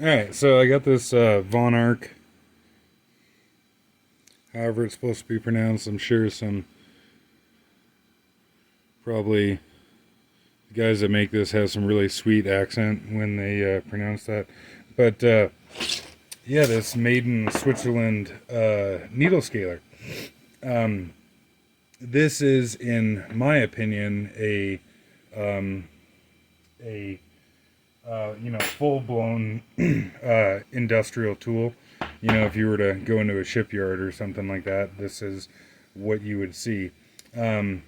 Alright, so I got this Von Arc, however it's supposed to be pronounced. I'm sure some, probably, the guys that make this have some really sweet accent when they pronounce that. But yeah, this made in Switzerland needle scaler. Um, this is, in my opinion, a full blown industrial tool. If you were to go into a shipyard or something like that, this is what you would see. Um,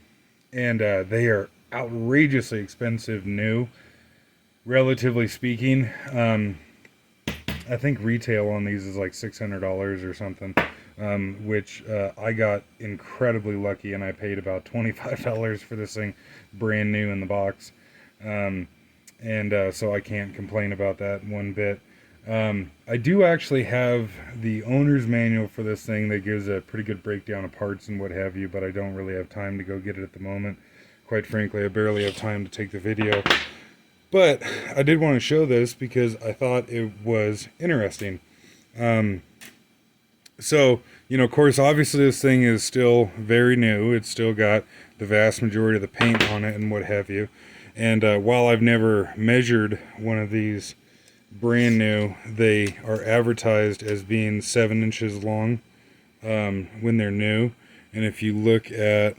and they are outrageously expensive new, relatively speaking. I think retail on these is like $600 or something, which I got incredibly lucky, and I paid about $25 for this thing, brand new in the box. Um, and so I can't complain about that one bit. I do actually have the owner's manual for this thing that gives a pretty good breakdown of parts and what have you, but I don't really have time to go get it at the moment. Quite frankly, I barely have time to take the video. But I did want to show this because I thought it was interesting. Um, of course, obviously this thing is still very new. It's still got the vast majority of the paint on it and what have you. And while I've never measured one of these brand new, they are advertised as being 7 inches long when they're new. And if you look at,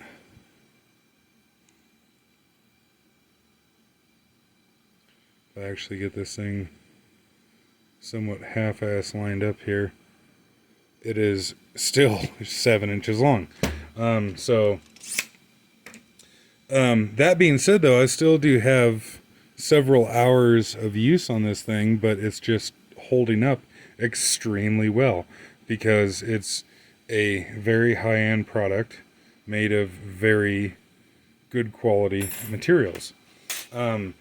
if I actually get this thing somewhat half-ass lined up here, it is still 7 inches long. That being said, though, I still do have several hours of use on this thing, but it's just holding up extremely well because it's a very high-end product made of very good quality materials. Um,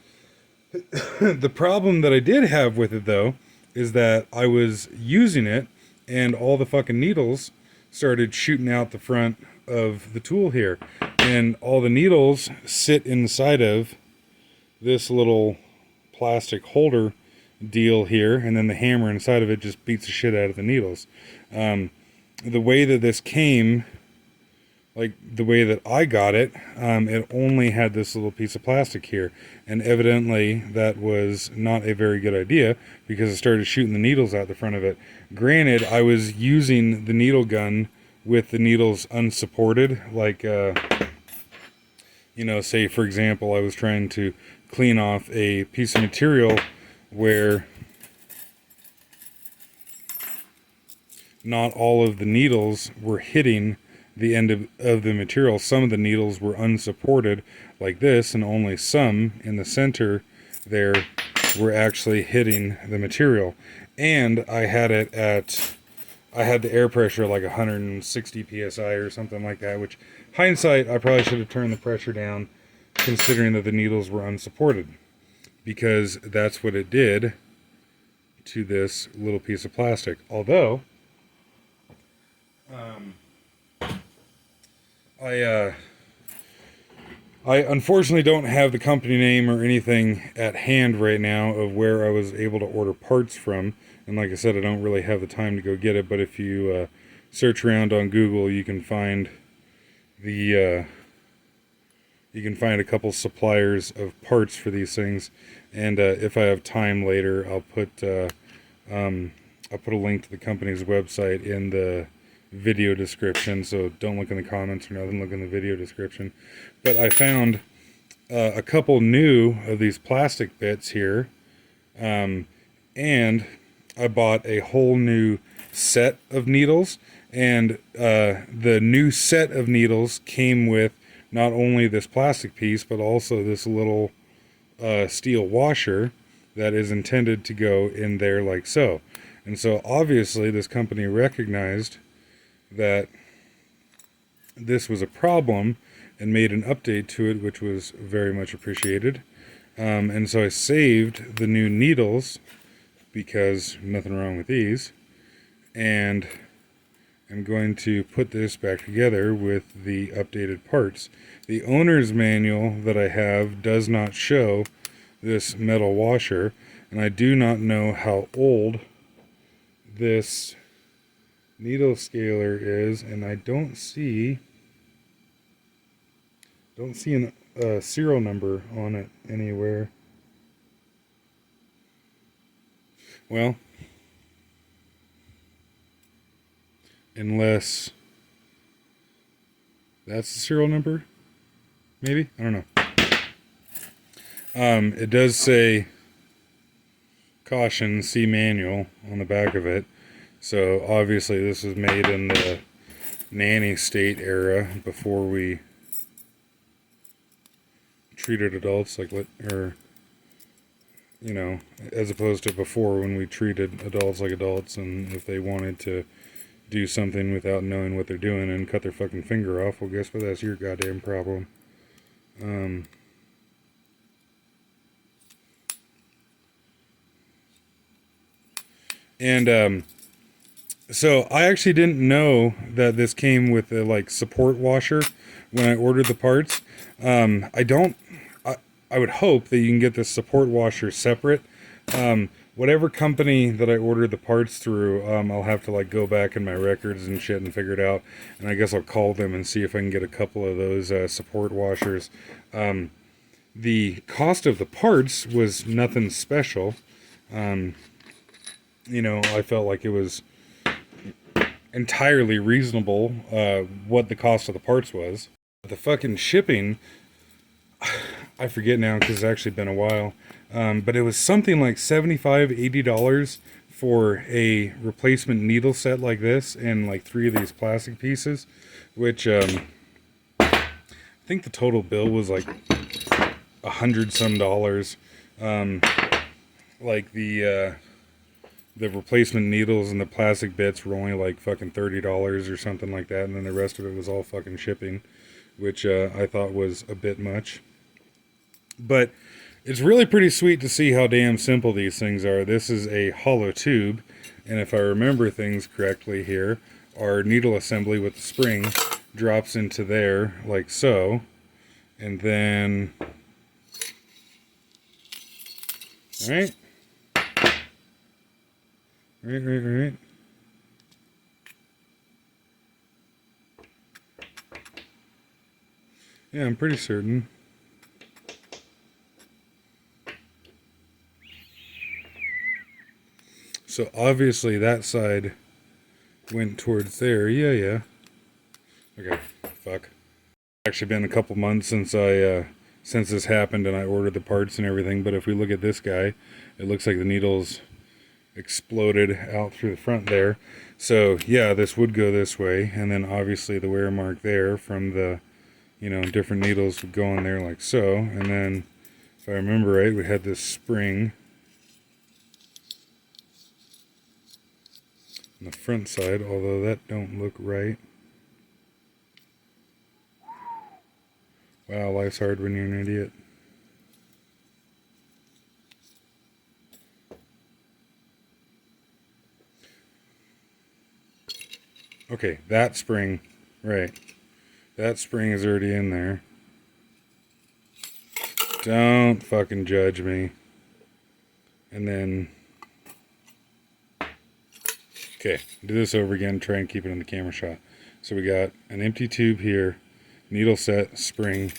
the problem that I did have with it, though, is that I was using it and all the fucking needles started shooting out the front of the tool here. And all the needles sit inside of this little plastic holder deal here, and then the hammer inside of it just beats the shit out of the needles. The way that this came, like the way that I got it, it only had this little piece of plastic here. And evidently that was not a very good idea because it started shooting the needles out the front of it. Granted, I was using the needle gun with the needles unsupported, like, say for example, I was trying to clean off a piece of material where not all of the needles were hitting the end of the material. Some of the needles were unsupported like this, and only some in the center there were actually hitting the material. And I had the air pressure like 160 psi or something like that, which hindsight, I probably should have turned the pressure down considering that the needles were unsupported, because that's what it did to this little piece of plastic. Although, I unfortunately don't have the company name or anything at hand right now of where I was able to order parts from. And like I said, I don't really have the time to go get it, but if you search around on Google, you can find a couple suppliers of parts for these things. And if I have time later, I'll put a link to the company's website in the video description, so don't look in the comments or nothing, look in the video description. But I found a couple new of these plastic bits here, and I bought a whole new set of needles, and the new set of needles came with not only this plastic piece, but also this little steel washer that is intended to go in there like so. And so obviously this company recognized that this was a problem and made an update to it, which was very much appreciated. And so I saved the new needles because nothing wrong with these, and I'm going to put this back together with the updated parts. The owner's manual that I have does not show this metal washer, And I do not know how old this needle scaler is, and I don't see a serial number on it anywhere. Well, unless that's the serial number, maybe, I don't know. It does say caution, see manual on the back of it. So obviously this was made in the nanny state era before we treated adults as opposed to before when we treated adults like adults, and if they wanted to do something without knowing what they're doing and cut their fucking finger off, well, guess what? That's your goddamn problem. So I actually didn't know that this came with a support washer when I ordered the parts. I would hope that you can get this support washer separate. Whatever company that I ordered the parts through, I'll have to go back in my records and shit and figure it out. And I guess I'll call them and see if I can get a couple of those support washers. The cost of the parts was nothing special. I felt like it was entirely reasonable what the cost of the parts was. The fucking shipping, I forget now because it's actually been a while, but it was something like $75, $80 for a replacement needle set like this and 3 of these plastic pieces, which I think the total bill was $100 some. The replacement needles and the plastic bits were only fucking $30 or something like that, and then the rest of it was all fucking shipping, which I thought was a bit much. But it's really pretty sweet to see how damn simple these things are. This is a hollow tube, and if I remember things correctly here, our needle assembly with the spring drops into there like so, and then, alright. Right. Yeah, I'm pretty certain. So obviously that side went towards there. Yeah. Okay, fuck. Actually been a couple months since this happened and I ordered the parts and everything, but if we look at this guy, it looks like the needles exploded out through the front there. So yeah, this would go this way, and then obviously the wear mark there from the different needles would go in there like so. And then if I remember right, we had this spring on the front side, although that don't look right. Wow, life's hard when you're an idiot. Okay, that spring, right. That spring is already in there. Don't fucking judge me. And then, okay, do this over again, try and keep it in the camera shot. So we got an empty tube here, needle set, spring,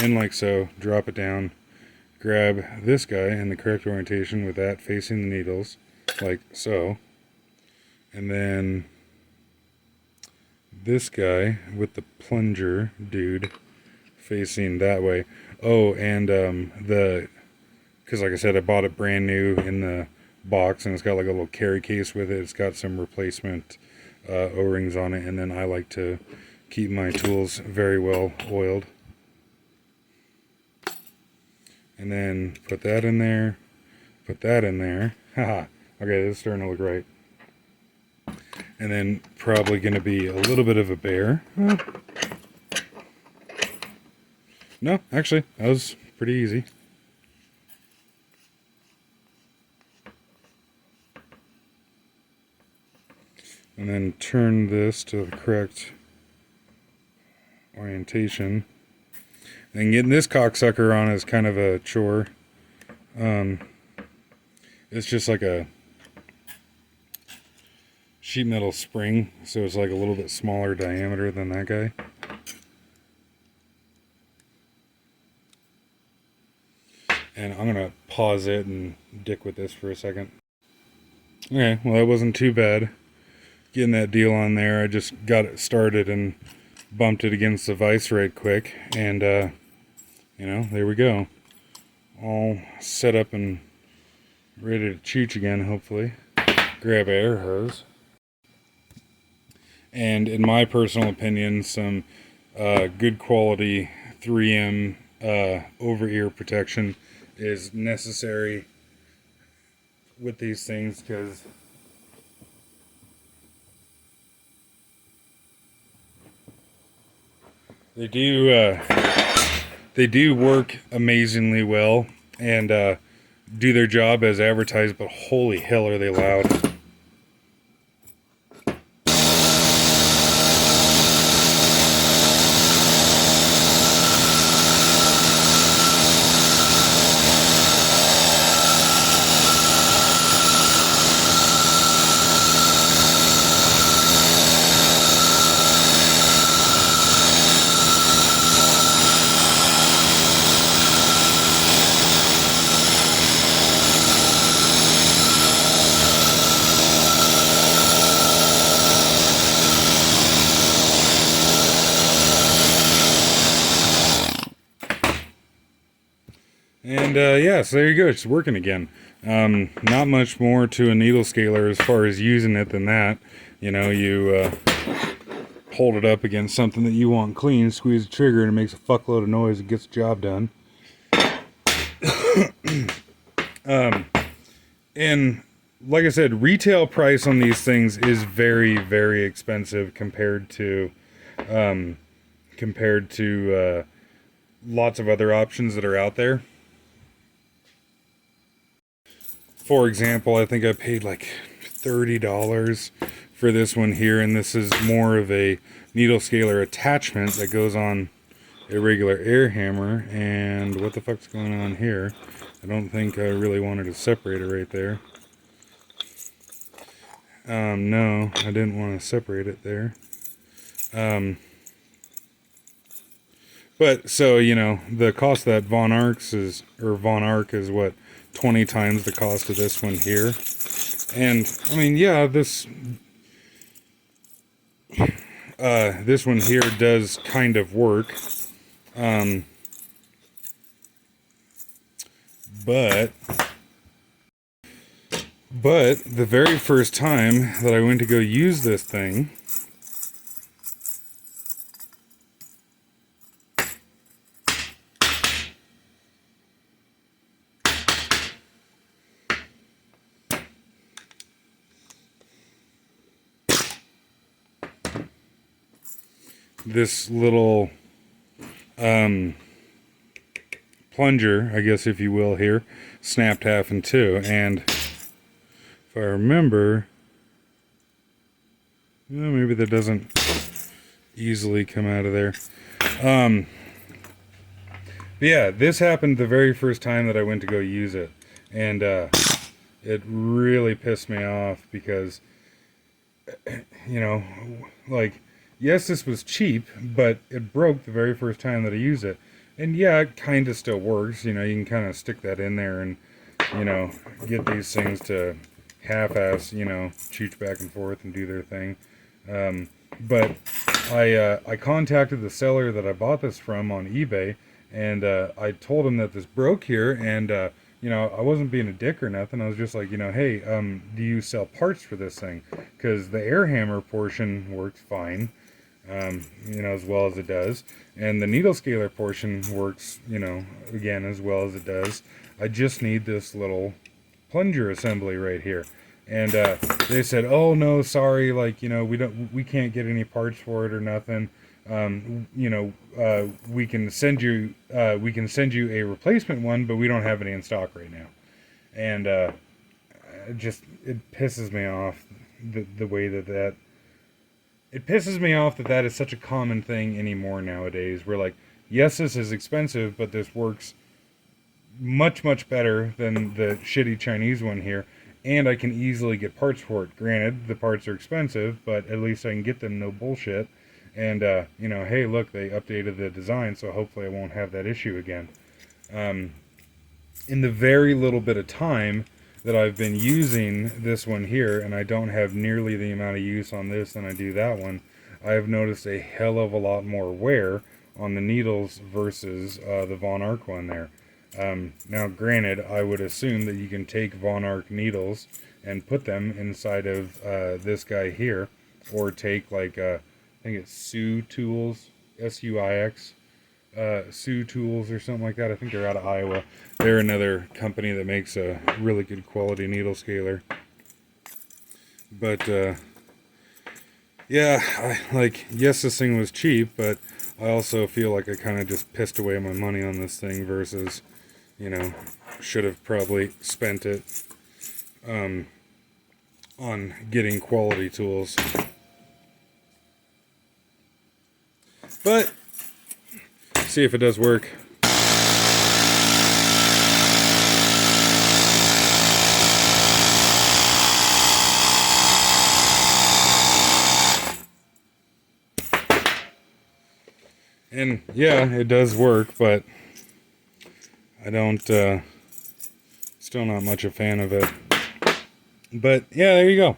in like so, drop it down, grab this guy in the correct orientation with that facing the needles, like so, and then this guy with the plunger dude facing that way. Oh, and because like I said, I bought it brand new in the box, and it's got like a little carry case with it. It's got some replacement O-rings on it, and then I like to keep my tools very well oiled. And then put that in there, put that in there. Haha. Okay, this is starting to look right. And then probably going to be a little bit of a bear. No, actually, that was pretty easy. And then turn this to the correct orientation. And getting this cocksucker on is kind of a chore. It's just like a sheet metal spring, so it's like a little bit smaller diameter than that guy. And I'm gonna pause it and dick with this for a second. Okay, well that wasn't too bad. Getting that deal on there, I just got it started and bumped it against the vise right quick, and you know, there we go. All set up and ready to chooch again, hopefully. Grab an air hose. And in my personal opinion, some good quality 3M over-ear protection is necessary with these things, because they do work amazingly well and do their job as advertised, but holy hell are they loud. And yeah, so there you go, it's working again. Not much more to a needle scaler as far as using it than that. You know, you hold it up against something that you want clean, squeeze the trigger, and it makes a fuckload of noise and gets the job done. And like I said, retail price on these things is very, very expensive compared to lots of other options that are out there. For example, I think I paid like $30 for this one here, and this is more of a needle scaler attachment that goes on a regular air hammer. And what the fuck's going on here? I don't think I really wanted to separate it right there. No, I didn't want to separate it there. But so, you know, the cost of that Von Arc is what, 20 times the cost of this one here. And I mean, yeah, this one here does kind of work. But the very first time that I went to go use this thing, this little plunger, I guess if you will, here snapped half in two, and if I remember, maybe that doesn't easily come out of there. But yeah, this happened the very first time that I went to go use it, and it really pissed me off because, you know, like, yes, this was cheap, but it broke the very first time that I used it. And yeah, it kind of still works. You know, you can kind of stick that in there and, you know, get these things to half-ass, you know, chooch back and forth and do their thing. But I contacted the seller that I bought this from on eBay, and I told him that this broke here, and you know, I wasn't being a dick or nothing. I was just like, you know, hey, do you sell parts for this thing? Because the air hammer portion works fine, you know, as well as it does, and the needle scaler portion works, you know, again, as well as it does. I just need this little plunger assembly right here. And they said, oh no, sorry, like, you know, we can't get any parts for it or nothing. You know, we can send you a replacement one, but we don't have any in stock right now. And it pisses me off the way that it pisses me off that is such a common thing anymore nowadays. We're like, yes, this is expensive, but this works much better than the shitty Chinese one here, and I can easily get parts for it. Granted, the parts are expensive, but at least I can get them, no bullshit. And you know, hey, look, they updated the design, so hopefully I won't have that issue again. In the very little bit of time that I've been using this one here, and I don't have nearly the amount of use on this than I do that one, I have noticed a hell of a lot more wear on the needles versus the Von Arch one there. Now, granted, I would assume that you can take Von Arch needles and put them inside of this guy here, or take like, I think it's Suix Tools, S-U-I-X, Suix Tools or something like that. I think they're out of Iowa. They're another company that makes a really good quality needle scaler. But, yeah, yes, this thing was cheap, but I also feel like I kind of just pissed away my money on this thing versus, you know, should have probably spent it on getting quality tools. But, see if it does work. And yeah, it does work, but I don't, still not much a fan of it. But yeah, there you go.